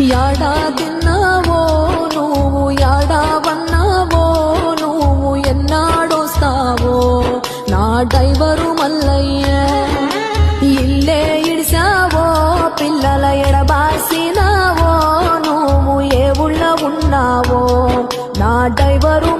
యాడా తిన్నావో నువ్వు యాడా వన్నావో నువ్వు ఎన్నాడొస్తావో నా డ్రైవరు మల్లయ్య ఇల్లే ఇడిసావో పిల్లల ఎడబాసినావో నువ్వు ఏ ఊళ్ళో ఉన్నావో నా డ్రైవరు